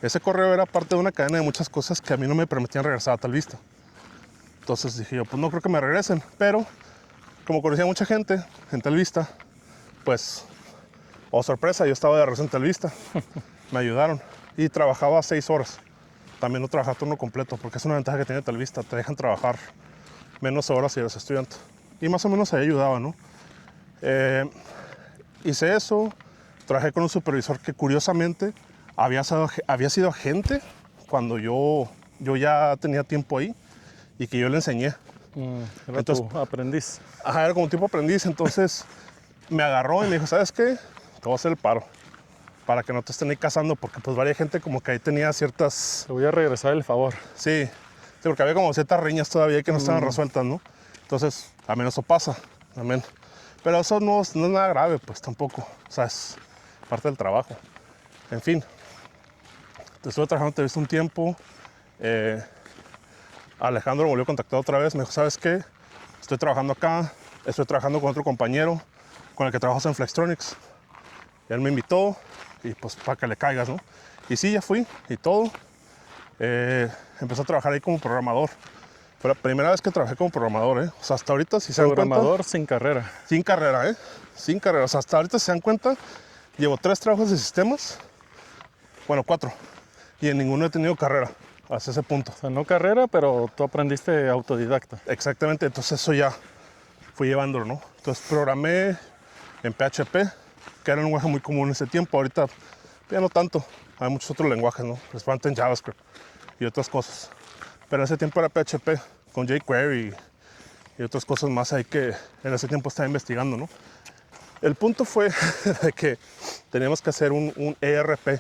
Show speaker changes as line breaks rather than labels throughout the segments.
Ese correo era parte de una cadena de muchas cosas que a mí no me permitían regresar a Telvista. Entonces dije yo, pues no creo que me regresen, pero como conocía mucha gente en Telvista, pues, oh sorpresa, yo estaba de regreso en Telvista. Me ayudaron y trabajaba 6 horas. También no trabajaba turno completo, porque es una ventaja que tiene Telvista, te dejan trabajar menos horas si eres estudiante. Y más o menos ahí ayudaba, ¿no? Hice eso, trabajé con un supervisor que curiosamente había sido agente cuando yo ya tenía tiempo ahí y que yo le enseñé.
Era tu aprendiz.
Ajá, era como un tipo aprendiz, entonces me agarró y me dijo, ¿sabes qué? Te voy a hacer el paro para que no te estén ahí cazando, porque pues varias gente como que ahí tenía ciertas...
Te voy a regresar el favor.
Sí, porque había como ciertas riñas todavía que no estaban resueltas, ¿no? Entonces, a menos eso pasa, amén. Pero eso no es nada grave, pues tampoco, o sea, es parte del trabajo. En fin, estuve trabajando en Televisa un tiempo. Alejandro me volvió a contactar otra vez, me dijo, ¿sabes qué? Estoy trabajando acá, estoy trabajando con otro compañero con el que trabajas en Flextronics. Y él me invitó y pues para que le caigas, ¿no? Y sí, ya fui y todo. Empecé a trabajar ahí como programador. Fue la primera vez que trabajé como programador, ¿eh? O sea, hasta ahorita, si se dan cuenta...
Programador sin carrera.
Sin carrera, ¿eh? Sin carrera. O sea, hasta ahorita, si se dan cuenta, llevo 3 trabajos de sistemas. Bueno, 4. Y en ninguno he tenido carrera hasta ese punto.
O sea, no carrera, pero tú aprendiste autodidacta.
Exactamente, entonces eso ya fui llevándolo, ¿no? Entonces programé en PHP, que era un lenguaje muy común en ese tiempo. Ahorita ya no tanto. Hay muchos otros lenguajes, ¿no? Principalmente en JavaScript y otras cosas. Pero en ese tiempo era PHP con jQuery y otras cosas más ahí que en ese tiempo estaba investigando, ¿no? El punto fue de que teníamos que hacer un ERP.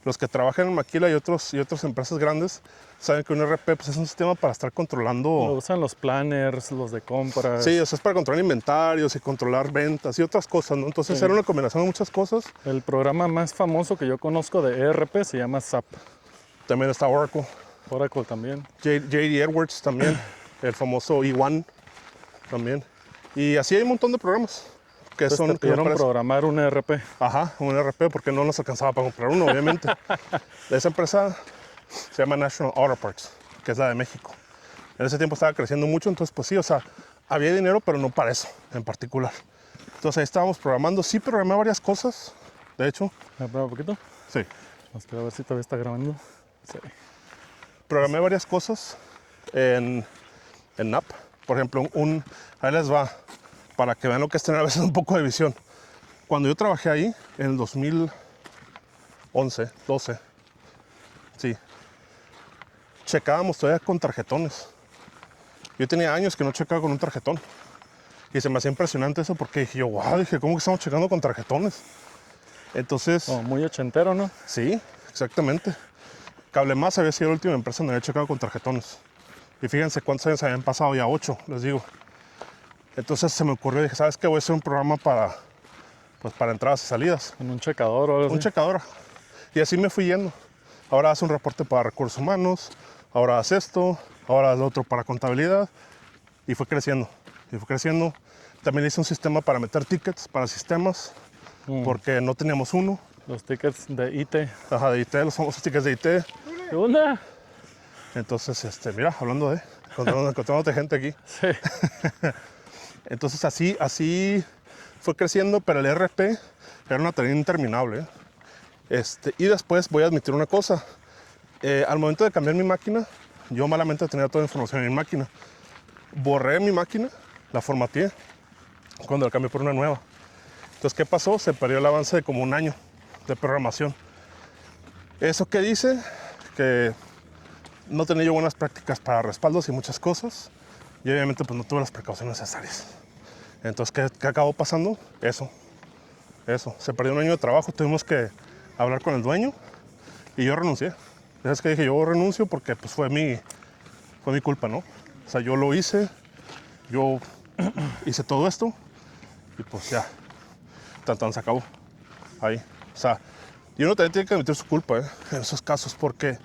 Los que trabajan en Maquila y otras empresas grandes saben que un ERP pues, es un sistema para estar controlando...
Lo usan los planners, los de compras.
Sí, o sea, es para controlar inventarios y controlar ventas y otras cosas, ¿no? Entonces
Sí.
era una combinación de muchas cosas.
El programa más famoso que yo conozco de ERP se llama SAP.
También está Oracle,
Oracle también.
JD Edwards también, el famoso E1 también. Y así hay un montón de programas que
Entonces
son...
te
que me
pidieron
parecen-
programar un ERP.
Ajá, un ERP porque no nos alcanzaba para comprar uno, obviamente. Esa empresa se llama National Auto Parts, que es la de México. En ese tiempo estaba creciendo mucho, entonces pues sí, o sea, había dinero, pero no para eso en particular. Entonces ahí estábamos programando. Sí, programé varias cosas, de hecho.
¿Me prueba un poquito?
Sí,
Vamos a ver si todavía está grabando. Sí.
programé varias cosas en NAP. Por ejemplo, ahí les va, para que vean lo que es tener a veces un poco de visión. Cuando yo trabajé ahí, en el 2011, 12, sí, checábamos todavía con tarjetones. Yo tenía años que no checaba con un tarjetón. Y se me hacía impresionante eso porque dije yo, wow, dije, ¿cómo que estamos checando con tarjetones? Entonces,
Oh, muy ochentero, ¿no?
sí, exactamente. Cablemás había sido la última empresa donde había checado con tarjetones. Y fíjense cuántos años habían pasado, ya 8, les digo. Entonces se me ocurrió, dije, ¿sabes qué? Voy a hacer un programa para entradas y salidas.
Con un checador o algo
Un
así.
checador. Y así me fui yendo. Ahora haz un reporte para recursos humanos, ahora haz esto, ahora haz lo otro para contabilidad. Y fue creciendo, y fue creciendo. También hice un sistema para meter tickets para sistemas, porque no teníamos uno.
Los tickets de IT.
Ajá, de IT, los famosos tickets de IT.
¿Qué onda?
Entonces, mira, hablando de, encontrándote gente aquí.
Sí.
Entonces así fue creciendo, pero el ERP era una tarea interminable. Y después voy a admitir una cosa. Al momento de cambiar mi máquina, yo malamente tenía toda la información en mi máquina. Borré mi máquina, la formateé, cuando la cambié por una nueva. Entonces, ¿qué pasó? Se perdió el avance de como un año de programación. ¿Eso qué dice? Que no tenía yo buenas prácticas para respaldos y muchas cosas. Y obviamente pues no tuve las precauciones necesarias. Entonces, ¿qué acabó pasando? Eso. Se perdió un año de trabajo, tuvimos que hablar con el dueño y yo renuncié. Es que dije, yo renuncio porque pues fue mi culpa, ¿no? O sea, yo lo hice, yo hice todo esto y pues ya, tan se acabó. Ahí. O sea, y uno también tiene que admitir su culpa, en esos casos, porque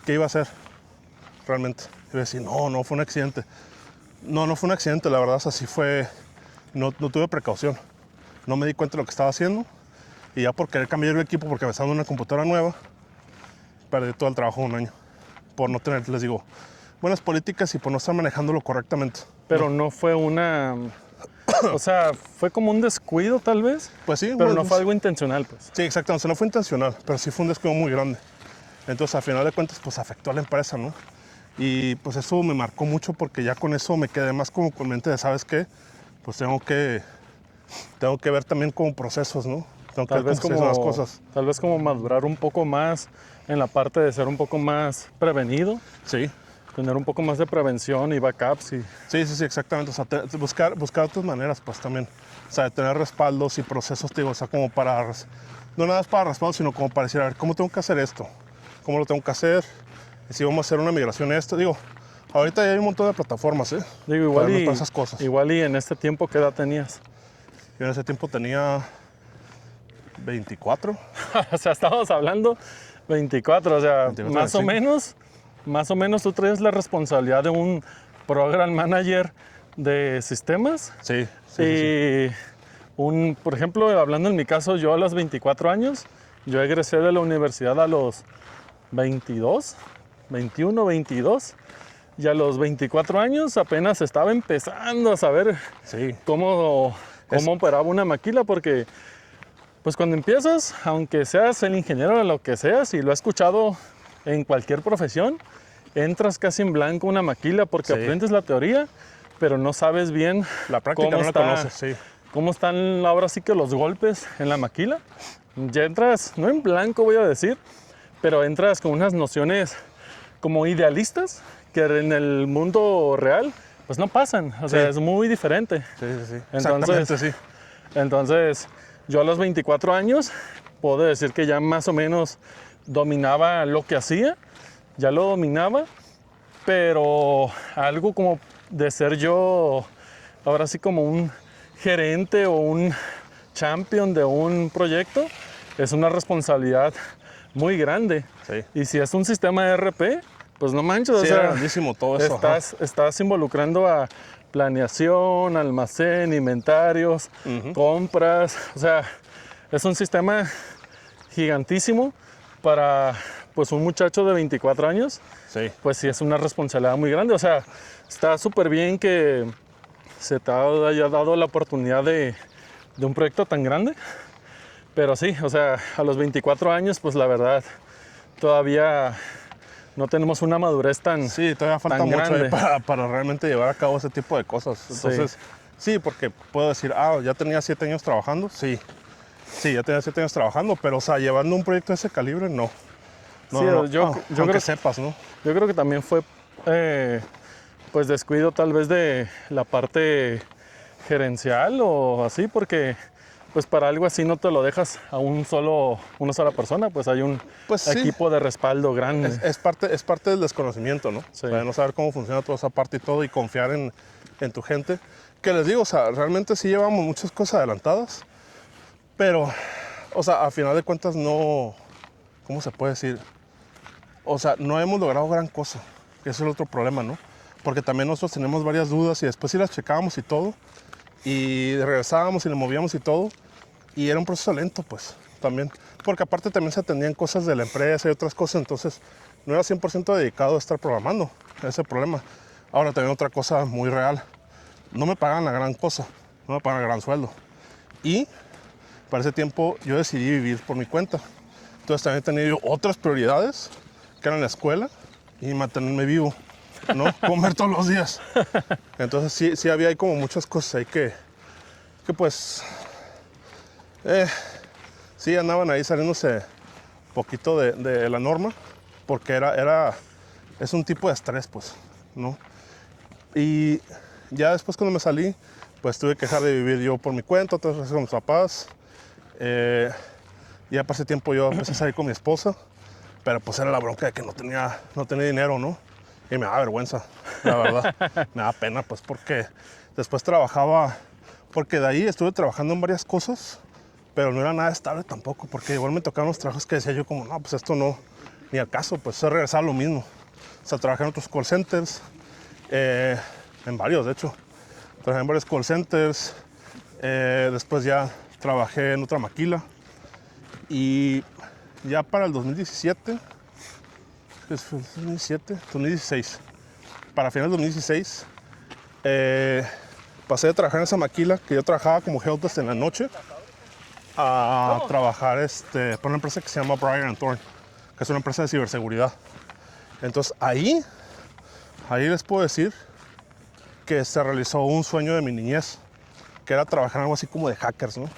¿qué iba a hacer realmente? Iba a decir, no fue un accidente. No fue un accidente, la verdad, así fue, no tuve precaución. No me di cuenta de lo que estaba haciendo y ya por querer cambiar el equipo porque me estaba dando una computadora nueva, perdí todo el trabajo de un año por no tener, les digo, buenas políticas y por no estar manejándolo correctamente.
Pero no fue una... O sea, fue como un descuido tal vez,
Pues sí,
pero
pues,
no fue algo intencional, pues.
Sí, exactamente, no fue intencional, pero sí fue un descuido muy grande. Entonces, a final de cuentas, pues afectó a la empresa, ¿no? Y pues eso me marcó mucho porque ya con eso me quedé más como con mente de, ¿sabes qué? Pues tengo que ver también como procesos, ¿no? Tengo que
Tal
ver
vez
cómo se hacen las
como,
cosas.
tal vez como madurar un poco más en la parte de ser un poco más prevenido,
Sí,
tener un poco más de prevención y backups y
sí, exactamente. O sea, buscar otras maneras, pues también. O sea, de tener respaldos y procesos, te digo, o sea, como para, no nada más para respaldos, sino como para decir, a ver, ¿cómo tengo que hacer esto? ¿Cómo lo tengo que hacer? Y si vamos a hacer una migración a esto, digo, ahorita ya hay un montón de plataformas, ¿eh?
digo,
Para esas cosas.
igual y en este tiempo, ¿qué edad tenías?
Yo en ese tiempo tenía 24.
O sea, estamos hablando 24, o sea,
24,
más o menos tú traes la responsabilidad de un program manager de sistemas
Sí.
y por ejemplo, hablando en mi caso, yo a los 24 años, yo egresé de la universidad a los 22, 21, 22 y a los 24 años apenas estaba empezando a saber
Sí.
cómo operaba una maquila porque pues cuando empiezas, aunque seas el ingeniero de lo que seas, y lo he escuchado en cualquier profesión, entras casi en blanco una maquila porque
Sí.
aprendes la teoría, pero no sabes bien
La práctica no la conoces, sí.
cómo están ahora sí que los golpes en la maquila. Ya entras, no en blanco voy a decir, pero entras con unas nociones como idealistas que en el mundo real pues no pasan, o sea, es muy diferente.
Sí.
Entonces,
Exactamente, sí.
Entonces, yo a los 24 años puedo decir que ya más o menos dominaba lo que hacía, ya lo dominaba, pero algo como de ser yo, ahora sí como un gerente o un champion de un proyecto, es una responsabilidad muy grande.
Sí.
Y si es un sistema ERP, pues no manches,
Sí,
o sea,
era grandísimo todo eso. ajá.
estás involucrando a planeación, almacén, inventarios, compras, o sea, es un sistema gigantísimo para pues un muchacho de 24 años,
Sí.
pues sí es una responsabilidad muy grande, o sea, está súper bien que se te haya dado la oportunidad de un proyecto tan grande, pero sí, o sea, a los 24 años, pues la verdad, todavía no tenemos una madurez tan,
Sí, todavía falta
tan
mucho ahí
grande.
para realmente llevar a cabo ese tipo de cosas. Entonces, sí, porque puedo decir, ya tenía 7 años trabajando. Sí, ya tenía 7 años trabajando, pero, o sea, llevando un proyecto de ese calibre, no.
Sí, yo
aunque
creo,
sepas, ¿no?
yo creo que también fue pues descuido tal vez de la parte gerencial o así, porque pues para algo así no te lo dejas a una sola persona, pues hay un
Pues sí.
equipo de respaldo grande.
Es parte del desconocimiento, ¿no?
Sí.
O sea, de no saber cómo funciona toda esa parte y todo y confiar en tu gente. Que les digo, o sea, realmente sí llevamos muchas cosas adelantadas, pero, o sea, a final de cuentas no, ¿cómo se puede decir? O sea, no hemos logrado gran cosa, que ese es el otro problema, ¿no? Porque también nosotros tenemos varias dudas y después sí las checábamos y todo, y regresábamos y le movíamos y todo, y era un proceso lento, pues, también. Porque aparte también se atendían cosas de la empresa y otras cosas, entonces no era 100% dedicado a estar programando, ese es el problema. Ahora también otra cosa muy real, no me pagan la gran cosa, no me pagan el gran sueldo. Y para ese tiempo yo decidí vivir por mi cuenta. Entonces también he tenido otras prioridades, que eran la escuela y mantenerme vivo, ¿no? Comer todos los días. Entonces sí había ahí como muchas cosas ahí que pues, sí andaban ahí saliéndose poquito de la norma, porque es un tipo de estrés, pues, ¿no? Y ya después cuando me salí, pues tuve que dejar de vivir yo por mi cuenta, otras veces con mis papás. Ya pasé tiempo yo empecé a salir con mi esposa, pero pues era la bronca de que no tenía dinero, ¿no? Y me da vergüenza, la verdad. Me da pena, pues, porque después trabajaba, porque de ahí estuve trabajando en varias cosas, pero no era nada estable tampoco, porque igual me tocaban los trabajos que decía yo como, no, pues esto no, ni al caso, pues es regresar a lo mismo. O sea, trabajé en otros call centers, en varios, de hecho. Trabajé en varios call centers, después ya trabajé en otra maquila y ya para el 2017 ¿fue 2017? 2016. Para finales de 2016, pasé de trabajar en esa maquila, que yo trabajaba como helpdesk en la noche, a trabajar por una empresa que se llama Bryan Thorne, que es una empresa de ciberseguridad. Entonces ahí les puedo decir que se realizó un sueño de mi niñez, que era trabajar en algo así como de hackers, ¿no?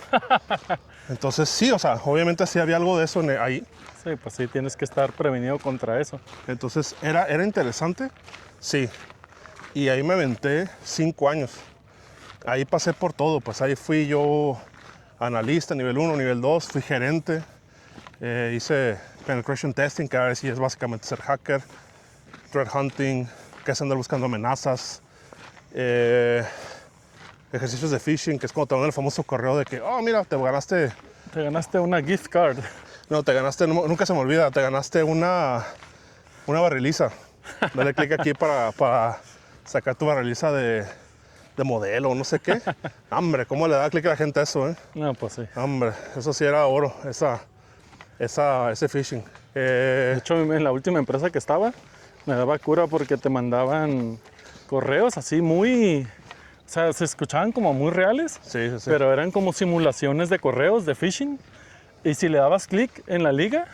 Entonces sí, o sea, obviamente sí había algo de eso ahí.
Sí, pues sí, tienes que estar prevenido contra eso.
Entonces era interesante, sí. Y ahí me aventé 5 años. Ahí pasé por todo, pues ahí fui yo analista, nivel 1, nivel 2, fui gerente, hice penetration testing, que ahora sí es básicamente ser hacker, threat hunting, que es andar buscando amenazas, ejercicios de phishing, que es cuando te mandan el famoso correo de que, oh, mira, te ganaste,
Te ganaste una gift card.
nunca se me olvida, te ganaste una barriliza. Dale clic aquí para sacar tu barriliza de modelo, no sé qué. Hombre, ¿cómo le da clic a la gente a eso, eh?
No, pues sí.
Hombre, eso sí era oro, ese phishing.
De hecho, en la última empresa que estaba, me daba cura porque te mandaban correos así muy... O sea, se escuchaban como muy reales,
Sí, sí, sí.
pero eran como simulaciones de correos de phishing. Y si le dabas clic en la liga,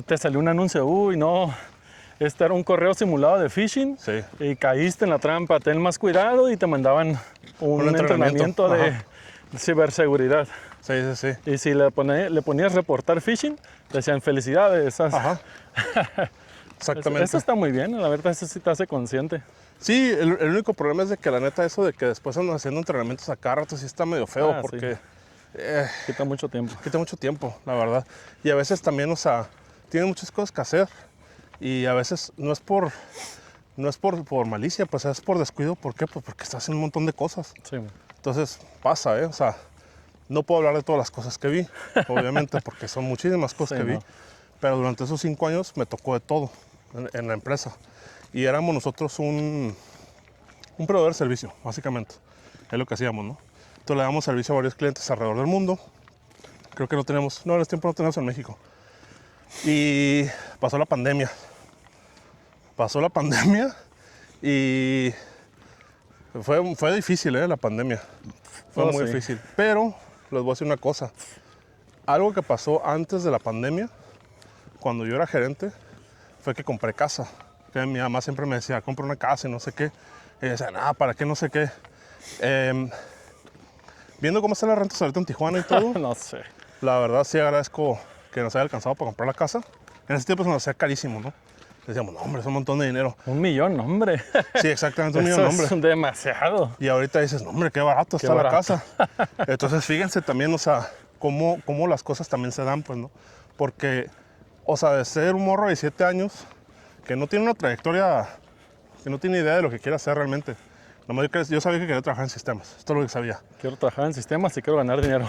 te salió un anuncio, uy, no, este era un correo simulado de phishing
Sí.
y caíste en la trampa, ten más cuidado, y te mandaban un entrenamiento de
Ajá.
ciberseguridad.
Sí, sí, sí.
Y si le ponías reportar phishing, te decían felicidades.
Ajá. Exactamente.
Eso está muy bien, la verdad, eso sí te hace consciente.
Sí, el único problema es de que la neta eso de que después andan haciendo entrenamientos a cada rato sí está medio feo,
Ah,
porque
Quita mucho tiempo.
quita mucho tiempo, la verdad. Y a veces también, o sea, tienen muchas cosas que hacer y a veces no es por malicia, pues es por descuido. ¿Por qué? Pues porque estás haciendo un montón de cosas.
Sí.
Entonces pasa, o sea, no puedo hablar de todas las cosas que vi, obviamente, porque son muchísimas cosas
Sí,
que vi,
¿no?
pero durante esos 5 años me tocó de todo en la empresa. Y éramos nosotros un proveedor de servicio, básicamente. Es lo que hacíamos, ¿no? Entonces le damos servicio a varios clientes alrededor del mundo. Creo que no tenemos, no, en este tiempo no tenemos en México. Y pasó la pandemia. Y fue difícil, la pandemia. Fue
Oh,
muy
sí.
difícil. Pero les voy a decir una cosa. Algo que pasó antes de la pandemia, cuando yo era gerente, fue que compré casa. Que mi mamá siempre me decía, compra una casa y no sé qué. Y yo decía, nada, ¿para qué? No sé qué. Viendo cómo están las rentas ahorita en Tijuana y todo,
No sé.
la verdad sí agradezco que nos haya alcanzado para comprar la casa. En ese tiempo se nos hacía carísimo, ¿no? Decíamos, no, hombre, es un montón de dinero.
1 millón, hombre.
Sí, exactamente, un
Eso
millón, hombre.
es demasiado.
Y ahorita dices, no, hombre, qué barato está
barato.
la casa. Entonces, fíjense también, o sea, cómo las cosas también se dan, pues, ¿no? Porque, o sea, de ser un morro de 17 años, que no tiene una trayectoria, que no tiene idea de lo que quiere hacer realmente. Nomás yo sabía que quería trabajar en sistemas, esto es lo que sabía.
Quiero trabajar en sistemas y quiero ganar dinero.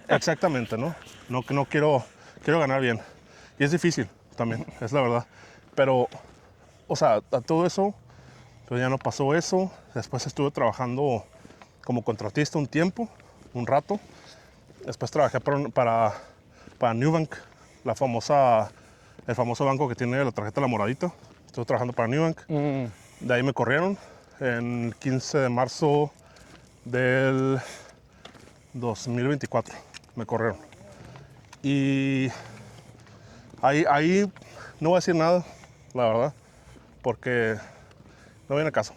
Exactamente, ¿no? No quiero ganar bien. Y es difícil también, es la verdad. Pero, o sea, a todo eso, pues ya no pasó eso. Después estuve trabajando como contratista un tiempo, un rato. Después trabajé para Nubank, el famoso banco que tiene la tarjeta la moradita. Estuve trabajando para Nubank. De ahí me corrieron en el 15 de marzo del 2024. Me corrieron. Y ahí no voy a decir nada, la verdad, porque no viene caso.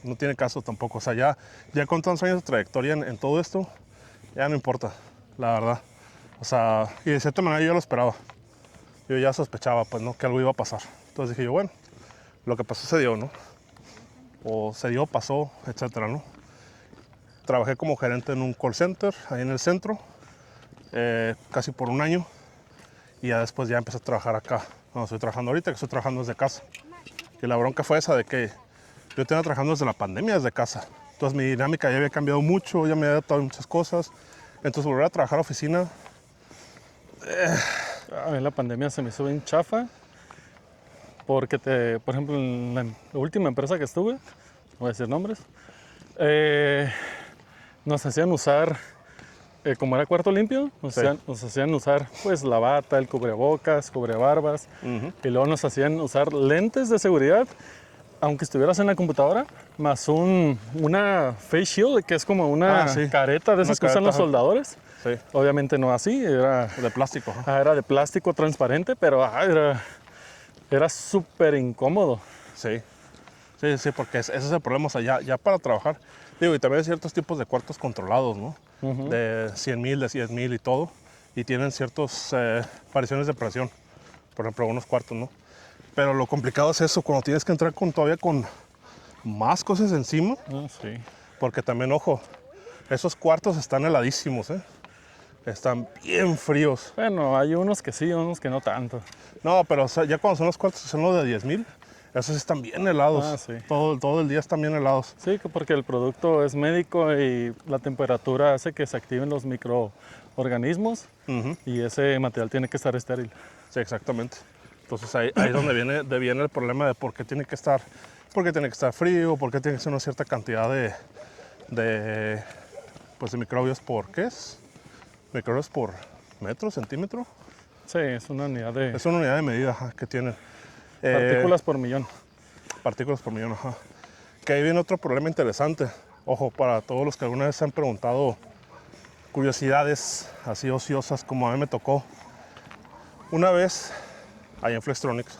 No tiene caso tampoco. O sea, ya con tantos años de trayectoria en todo esto, ya no importa, la verdad. O sea, y de cierta manera yo lo esperaba. Yo ya sospechaba, pues, ¿no? Que algo iba a pasar. Entonces dije yo, bueno, lo que pasó se dio, ¿no? O se dio, pasó, etcétera, ¿no? Trabajé como gerente en un call center, ahí en el centro, casi por 1 año. Y ya después ya empecé a trabajar acá, donde estoy trabajando ahorita, que estoy trabajando desde casa. Y la bronca fue esa de que yo tenía trabajando desde la pandemia desde casa. Entonces mi dinámica ya había cambiado mucho, ya me había adaptado a muchas cosas. Entonces volver a trabajar a oficina,
A mí la pandemia se me hizo bien chafa. Porque, por ejemplo, en la última empresa que estuve, no voy a decir nombres, nos hacían usar como era cuarto limpio,
Sí.
nos hacían usar pues la bata, el cubrebocas, cubrebarbas, y luego nos hacían usar lentes de seguridad, aunque estuvieras en la computadora, más una face shield, que es como una
Sí.
careta de
Una
esas que usan
careta,
los
ajá.
soldadores.
Sí,
Obviamente no así,
de plástico. Ajá.
era de plástico transparente, pero era súper incómodo.
Sí, sí, sí, porque ese es el problema. O sea, ya para trabajar, digo, y también hay ciertos tipos de cuartos controlados, ¿no? De 100,000, de 100,000 y todo. Y tienen ciertas variaciones de presión. Por ejemplo, algunos cuartos, ¿no? Pero lo complicado es eso, cuando tienes que entrar todavía con más cosas encima.
Ah, sí.
Porque también, ojo, esos cuartos están heladísimos, ¿eh? Están bien fríos.
Bueno, hay unos que sí, unos que no tanto.
No, pero o sea, ya cuando son los cuartos, son los de 10,000, esos sí están bien helados.
Ah, sí.
Todo el día están bien helados.
Sí, porque el producto es médico y la temperatura hace que se activen los microorganismos y ese material tiene que estar estéril.
Sí, exactamente. Entonces ahí es donde viene el problema de por qué tiene que estar frío, por qué tiene que ser una cierta cantidad de, pues de microbios por, ¿qué es? Microbios por metro, centímetro.
Sí, es una unidad de
Es una unidad de medida, ajá, que tienen.
partículas por millón.
Partículas por millón, ajá. Que ahí viene otro problema interesante. Ojo, para todos los que alguna vez se han preguntado curiosidades así ociosas como a mí me tocó. Una vez, allá en Flextronics,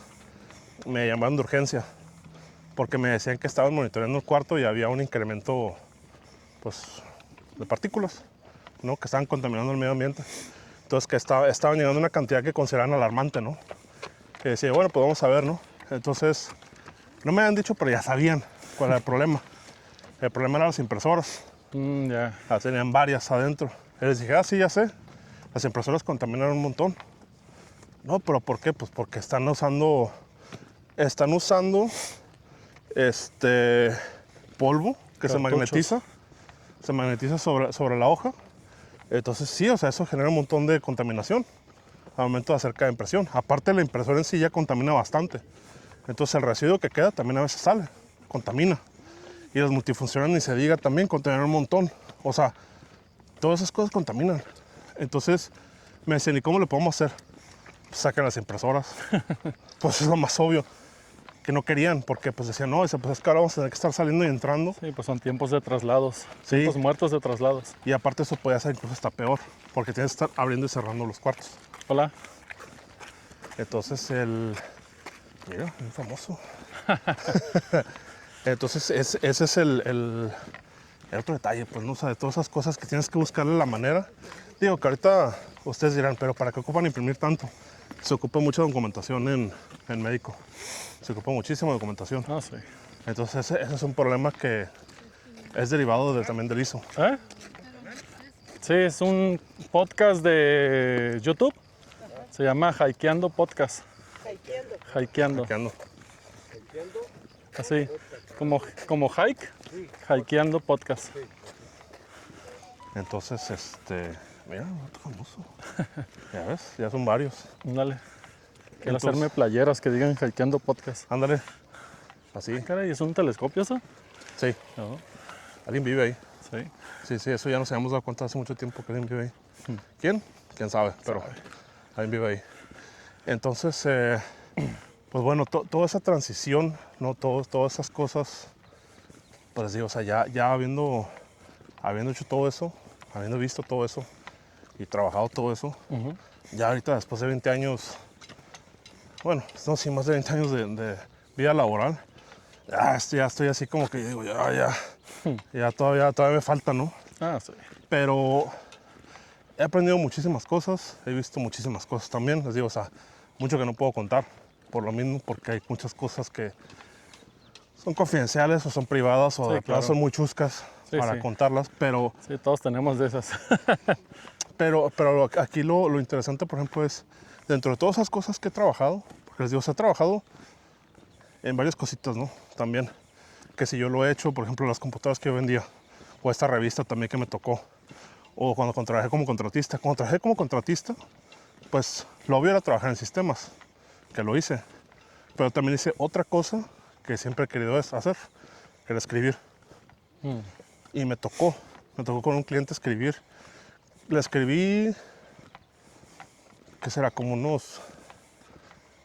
me llamaron de urgencia porque me decían que estaban monitoreando el cuarto y había un incremento, pues, de partículas, ¿no? Que estaban contaminando el medio ambiente. Entonces, que estaban llegando una cantidad que consideraban alarmante, ¿no? Que decía, bueno, pues vamos a ver, ¿no? Entonces, no me habían dicho, pero ya sabían cuál era el problema. El problema eran las impresoras.
Ya.
Tenían varias adentro. Y les dije, sí, ya sé. Las impresoras contaminan un montón. No, pero ¿por qué? Pues porque están usando polvo que se
Cartuchos.
magnetiza sobre la hoja. Entonces sí, o sea, eso genera un montón de contaminación al momento de hacer cada impresión. Aparte, la impresora en sí ya contamina bastante. Entonces el residuo que queda también a veces sale, contamina. Y las multifuncionales, ni se diga, también contaminan un montón. O sea, todas esas cosas contaminan. Entonces me decían, ¿y cómo le podemos hacer? Pues saquen las impresoras. Pues es lo más obvio. Que no querían, porque pues decían, no, dice, pues es que ahora vamos a tener que estar saliendo y entrando.
Sí, pues son tiempos de traslados.
Sí.
Tiempos muertos de traslados.
Y aparte eso podía ser incluso hasta peor, porque tienes que estar abriendo y cerrando los cuartos.
Hola.
Entonces mira, es famoso. Entonces ese es el otro detalle, pues, ¿no? O sea, de todas esas cosas que tienes que buscarle la manera. Digo que ahorita ustedes dirán, pero ¿para qué ocupan imprimir tanto? Se ocupa mucha documentación en médico. Se ocupa muchísima documentación.
Ah, sí.
Entonces ese es un problema que es derivado también del ISO.
¿Eh? Sí, es un podcast de YouTube. Se llama Hikeando Podcast. Hikeando.
Que ando.
Así, como hike, Hikeando Podcast.
Entonces, mira, otro famoso. Ya ves, ya son varios.
Dale. Quiero
Entonces-
hacerme playeras que digan Hikeando Podcast.
Ándale. Así.
Caray, ¿es un telescopio eso?
Sí,
No,
alguien vive ahí.
sí.
Sí, sí, eso ya nos habíamos dado cuenta hace mucho tiempo que alguien vive ahí. ¿Quién? ¿Quién sabe? Pero alguien vive ahí. Entonces, pues bueno, toda esa transición, ¿no? Todas esas cosas, pues digo, o sea, ya habiendo hecho todo eso, habiendo visto todo eso y trabajado todo eso, ya ahorita después de 20 años, bueno, no, sí, más de 20 años de vida laboral, ya estoy así como que digo, ya todavía me falta, ¿no?
Ah, sí.
Pero he aprendido muchísimas cosas, he visto muchísimas cosas también, les digo, o sea, mucho que no puedo contar, por lo mismo, porque hay muchas cosas que son confidenciales o son privadas o
Sí,
de plano
claro.
son muy chuscas
Sí,
para
sí.
contarlas, pero
Sí, todos tenemos de esas.
Pero aquí lo interesante, por ejemplo, es dentro de todas esas cosas que he trabajado, porque les digo, o sea, he trabajado en varias cositas, ¿no? También, que si yo lo he hecho, por ejemplo, las computadoras que yo vendía, o esta revista también que me tocó, o cuando trabajé como contratista. Cuando trabajé como contratista, pues lo obvio era trabajar en sistemas, que lo hice, pero también hice otra cosa que siempre he querido hacer, que era escribir. Y me tocó con un cliente escribir le escribí, ¿qué será? Como unos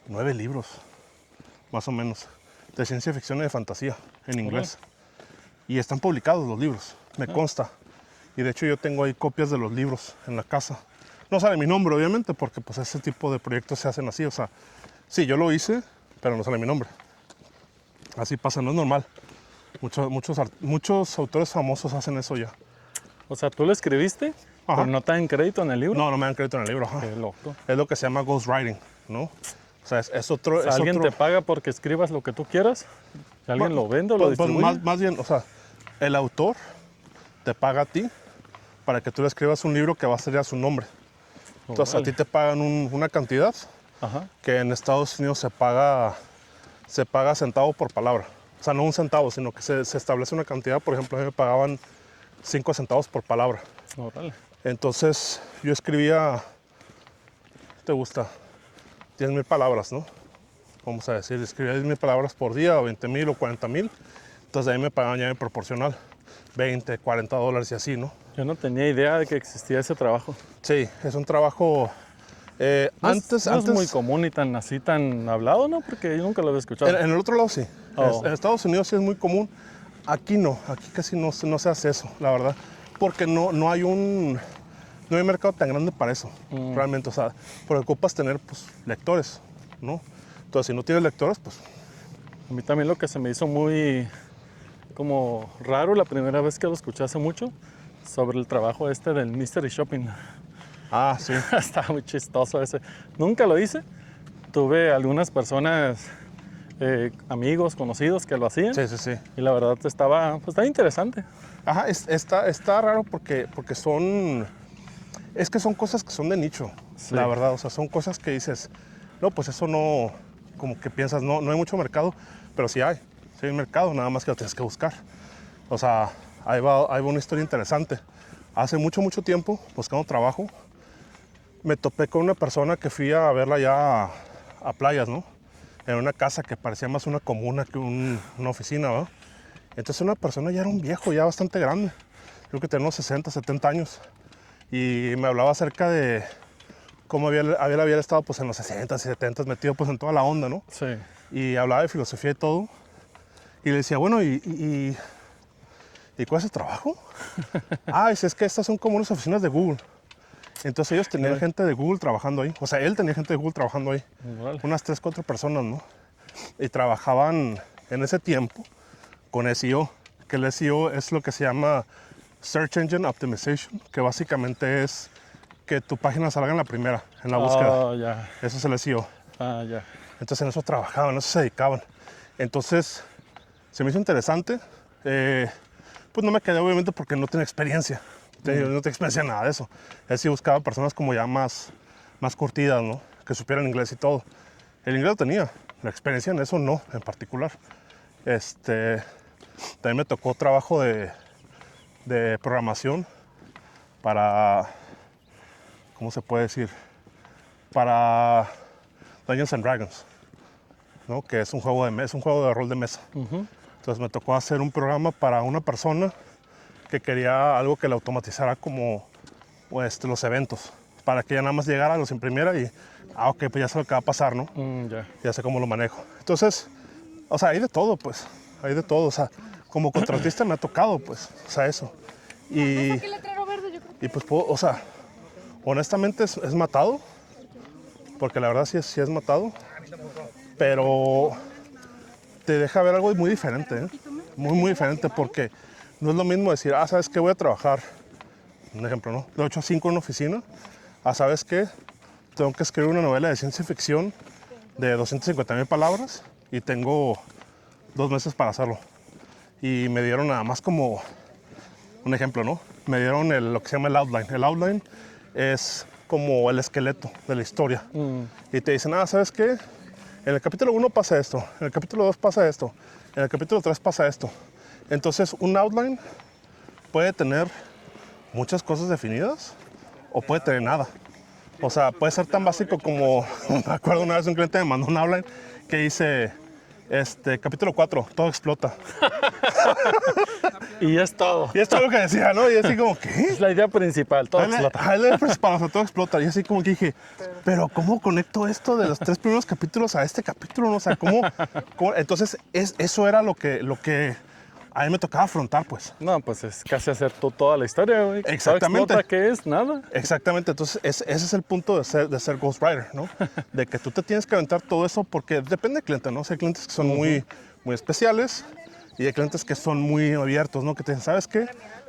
9 libros, más o menos, de ciencia ficción y de fantasía en inglés. Y están publicados los libros, me consta. Y de hecho yo tengo ahí copias de los libros en la casa. No sale mi nombre, obviamente, porque pues ese tipo de proyectos se hacen así. O sea, sí, yo lo hice, pero no sale mi nombre. Así pasa, no es normal. Muchos autores famosos hacen eso ya.
O sea, tú lo escribiste,
Ajá.
pero no te dan crédito en el libro.
No, no me dan crédito en el libro. Ajá.
Qué loco.
Es lo que se llama ghostwriting, ¿no? O sea, es otro...
O sea,
es
alguien
otro-
te paga porque escribas lo que tú quieras. Y alguien lo vende o lo
Pues
distribuye.
más bien, o sea, el autor te paga a ti para que tú le escribas un libro que va a ser a su nombre. Entonces a ti te pagan una cantidad
Ajá.
que en Estados Unidos se paga centavo por palabra. O sea, no un centavo, sino que se establece una cantidad. Por ejemplo, a mí me pagaban 5 centavos por palabra.
Órale.
Entonces yo escribía, ¿qué te gusta? 10,000 palabras, ¿no? Vamos a decir, escribía 10,000 palabras por día, o 20,000 o 40,000. Entonces de ahí me pagaban ya en proporcional, 20, 40 dólares y así, ¿no?
Yo no tenía idea de que existía ese trabajo.
Sí, es un trabajo... antes,
No es muy común y tan así, tan hablado, ¿no? Porque yo nunca lo había escuchado.
en el otro lado sí.
Oh.
En Estados Unidos sí es muy común. Aquí no, aquí casi no se hace eso, la verdad. Porque no hay un mercado tan grande para eso, realmente. O sea, porque ocupas tener pues, lectores, ¿no? Entonces, si no tienes lectores, pues...
A mí también lo que se me hizo muy como raro la primera vez que lo escuché hace mucho, sobre el trabajo este del Mystery Shopping.
Ah, sí.
Estaba muy chistoso ese. Nunca lo hice. Tuve algunas personas, amigos, conocidos que lo hacían.
Sí, sí, sí.
Y la verdad estaba interesante.
Ajá, está raro porque son... Es que son cosas que son de nicho,
Sí.
la verdad. O sea, son cosas que dices, no, pues eso no... Como que piensas, no hay mucho mercado, pero sí hay. Sí hay mercado, nada más que lo tienes que buscar. O sea, ahí va una historia interesante. Hace mucho tiempo, buscando trabajo, me topé con una persona que fui a verla ya a playas, ¿no? En una casa que parecía más una comuna que una oficina, ¿no? Entonces una persona ya era un viejo, ya bastante grande. Creo que tenía unos 60, 70 años. Y me hablaba acerca de cómo había estado pues, en los 60 y 70 metido pues, en toda la onda, ¿no?
Sí.
Y hablaba de filosofía y todo. Y le decía, bueno, ¿y cuál es el trabajo? Dice, es que estas son como unas oficinas de Google. Entonces ellos tenían gente de Google trabajando ahí. O sea, él tenía gente de Google trabajando ahí.
Igual.
Unas 3, 4 personas, ¿no? Y trabajaban en ese tiempo con SEO. Que el SEO es lo que se llama Search Engine Optimization, que básicamente es que tu página salga en la primera, en la búsqueda.
Oh, ya.
Eso es el SEO.
Ah, ya.
Entonces en eso trabajaban, en eso se dedicaban. Entonces se me hizo interesante. Pues no me quedé obviamente porque no tenía experiencia. No tenía experiencia en nada de eso. Él sí buscaba personas como ya más curtidas, ¿no? Que supieran inglés y todo. El inglés lo tenía, la experiencia en eso no, en particular. También me tocó trabajo de programación para, ¿cómo se puede decir? Para Dungeons and Dragons, ¿no? Que es un juego de rol de mesa. Entonces me tocó hacer un programa para una persona que quería algo que le automatizara como pues, los eventos, para que ya nada más llegara, los imprimiera y, ok, pues ya sé lo que va a pasar, ¿no?
Ya.
Ya sé cómo lo manejo. Entonces, o sea, hay de todo, pues, hay de todo. O sea, como contratista me ha tocado, pues, o sea, eso. Y pues, o sea, honestamente es matado, porque la verdad sí es matado, pero te deja ver algo muy diferente, ¿eh? Muy diferente, porque no es lo mismo decir, ¿sabes qué? Voy a trabajar, un ejemplo, ¿no? De 8 a 5 en una oficina, ¿sabes qué? Tengo que escribir una novela de ciencia ficción de 250,000 palabras y tengo 2 meses para hacerlo. Y me dieron nada más como un ejemplo, ¿no? Me dieron lo que se llama el outline. El outline es como el esqueleto de la historia. Y te dicen, ¿sabes qué? En el capítulo 1 pasa esto, en el capítulo 2 pasa esto, en el capítulo 3 pasa esto. Entonces, un outline puede tener muchas cosas definidas o puede tener nada. O sea, puede ser tan básico como, me acuerdo una vez un cliente me mandó un outline que dice, capítulo 4, todo explota.
Y es todo.
Y esto es lo que decía, ¿no? Y así como, ¿qué?
Es la idea principal, todo explota.
Ahí le para todo explota. Y así como que dije, pero ¿cómo conecto esto de los 3 primeros capítulos a este capítulo? ¿No? O sea, ¿cómo? Entonces, eso era lo que a mí me tocaba afrontar, pues.
No, pues es casi hacer toda la historia, güey.
Exactamente.
Todo explota, ¿qué es? Nada.
Exactamente, entonces ese es el punto de ser ghostwriter, ¿no? De que tú te tienes que aventar todo eso porque depende del cliente, ¿no? O sea, hay clientes que son muy especiales y hay clientes que son muy abiertos, ¿no? Que te dicen, ¿sabes qué?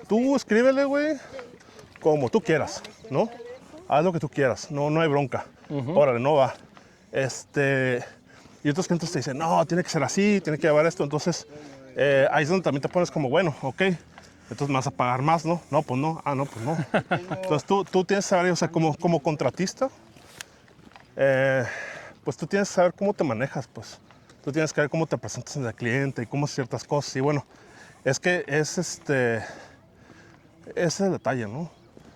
Tú escríbele, güey, como tú quieras, ¿no? Haz lo que tú quieras, no hay bronca. Órale, no va. Y otros clientes te dicen, no, tiene que ser así, tiene que llevar esto. Entonces, ahí es donde también te pones como, bueno, ok, entonces me vas a pagar más, ¿no? No, pues no. Ah, no, pues no. Entonces tú tienes que saber, o sea, como contratista, pues tú tienes que saber cómo te manejas, pues. Tú tienes que ver cómo te presentas al cliente y cómo ciertas cosas. Y bueno, es que ese es el detalle, ¿no?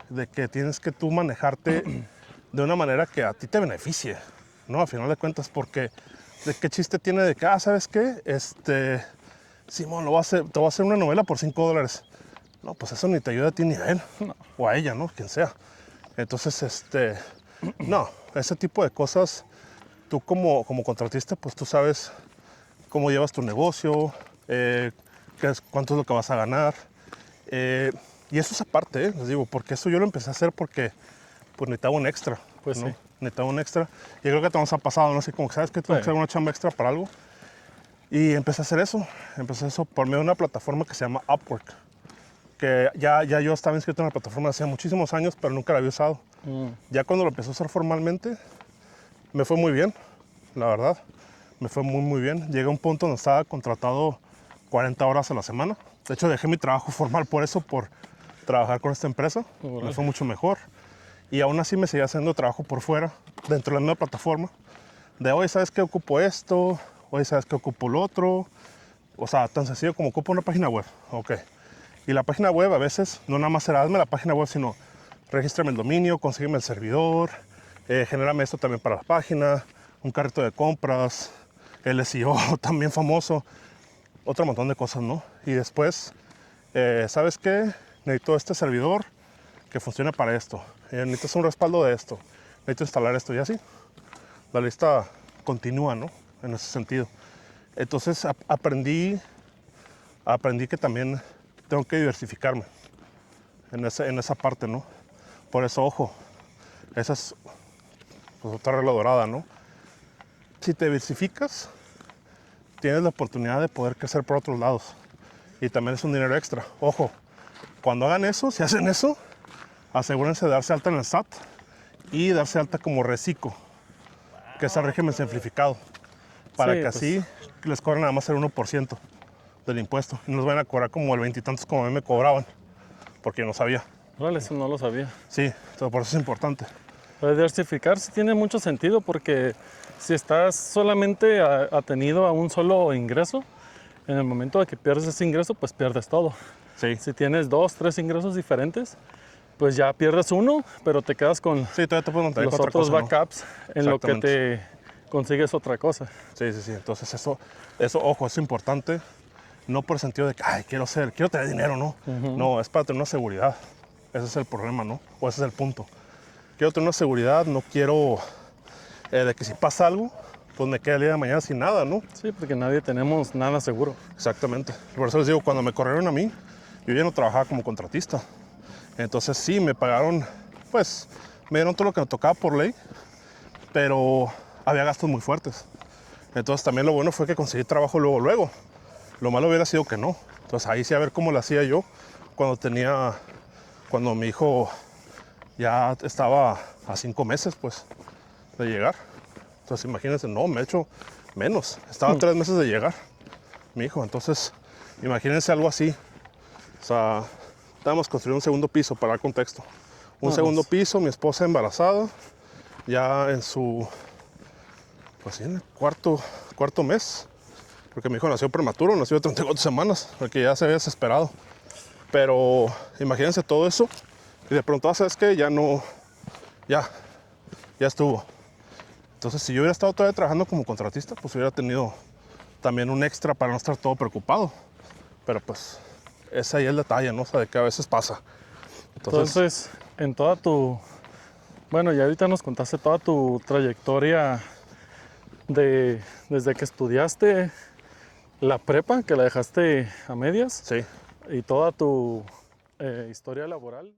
De que tienes que tú manejarte de una manera que a ti te beneficie, ¿no? A final de cuentas, porque ¿de qué chiste tiene de que, ¿sabes qué? Simón, te voy a hacer una novela por $5. No, pues eso ni te ayuda a ti ni a él, o a ella, ¿no? Quien sea. Entonces, no, ese tipo de cosas, tú como contratista, pues tú sabes cómo llevas tu negocio, cuánto es lo que vas a ganar. Y eso es aparte, les digo, porque eso yo lo empecé a hacer porque pues necesitaba un extra.
Pues
¿no?
sí.
Necesitaba un extra. Y creo que te nos ha pasado, ¿no? Así como que sabes que tengo que hacer una chamba extra para algo. Y empecé a hacer eso. Empecé eso por medio de una plataforma que se llama Upwork. Que ya yo estaba inscrito en la plataforma hace muchísimos años, pero nunca la había usado. Ya cuando lo empecé a usar formalmente, me fue muy bien, la verdad. Me fue muy, muy bien. Llegué a un punto donde estaba contratado 40 horas a la semana. De hecho, dejé mi trabajo formal por eso, por trabajar con esta empresa. Me fue mucho mejor. Y aún así me seguía haciendo trabajo por fuera, dentro de la misma plataforma. De hoy, ¿sabes qué? Ocupo esto. Hoy, ¿sabes qué? Ocupo lo otro. O sea, tan sencillo como ocupo una página web. Ok. Y la página web a veces no nada más era hazme la página web, sino regístrame el dominio, consígueme el servidor, genérame esto también para la página, un carrito de compras, el SEO también famoso, otro montón de cosas, ¿no? Y después, ¿sabes qué? Necesito este servidor que funcione para esto. Necesitas un respaldo de esto. Necesito instalar esto y así. La lista continúa, ¿no? En ese sentido. Entonces aprendí que también tengo que diversificarme en esa parte, ¿no? Por eso, ojo, esa es pues, otra regla dorada, ¿no? Si te diversificas, tienes la oportunidad de poder crecer por otros lados. Y también es un dinero extra. Ojo, cuando hagan eso, si hacen eso, asegúrense de darse alta en el SAT y darse alta como reciclo, que es el régimen simplificado, para
Sí,
que
pues,
así les cobren nada más el 1% del impuesto. Y no les van a cobrar como el 20 y tantos como a mí me cobraban, porque yo no sabía.
órale, eso no lo sabía.
Sí, entonces por eso es importante.
Diversificar sí tiene mucho sentido porque si estás solamente atenido a un solo ingreso, en el momento de que pierdes ese ingreso, pues pierdes todo.
Sí,
Si tienes 2, 3 ingresos diferentes, pues ya pierdes uno, pero te quedas con
sí, todavía te puedes mantener
los
con otra
otros
cosa, ¿no?
backups en lo que te consigues otra cosa.
Sí. Entonces eso, ojo, es importante. No por el sentido de que, ay, quiero tener dinero, ¿no? No, es para tener una seguridad. Ese es el problema, ¿no? O ese es el punto. Quiero tener una seguridad, no quiero de que si pasa algo, pues me quede el día de mañana sin nada, ¿no?
Sí, porque nadie tenemos nada seguro.
Exactamente. Por eso les digo, cuando me corrieron a mí, yo ya no trabajaba como contratista. Entonces sí, me pagaron, pues, me dieron todo lo que me tocaba por ley, pero había gastos muy fuertes. Entonces también lo bueno fue que conseguí trabajo luego. Lo malo hubiera sido que no. Entonces ahí sí a ver cómo lo hacía yo cuando mi hijo ya estaba a 5 meses, pues, de llegar. Entonces imagínense, no, me he hecho menos. Estaba a 3 meses de llegar, mi hijo. Entonces, imagínense algo así. O sea, estábamos construyendo un segundo piso para dar contexto. Un segundo piso, mi esposa embarazada, ya en su, pues sí, en el cuarto mes. Porque mi hijo nació prematuro, nació de 34 semanas, porque ya se había desesperado. Pero imagínense todo eso y de pronto, ¿sabes qué? Ya no, ya estuvo. Entonces, si yo hubiera estado todavía trabajando como contratista, pues hubiera tenido también un extra para no estar todo preocupado. Pero pues, ese ahí es el detalle, ¿no? O sea, de que a veces pasa.
Entonces, en toda tu... Bueno, ya ahorita nos contaste toda tu trayectoria desde que estudiaste la prepa, que la dejaste a medias,
sí.
y toda tu historia laboral.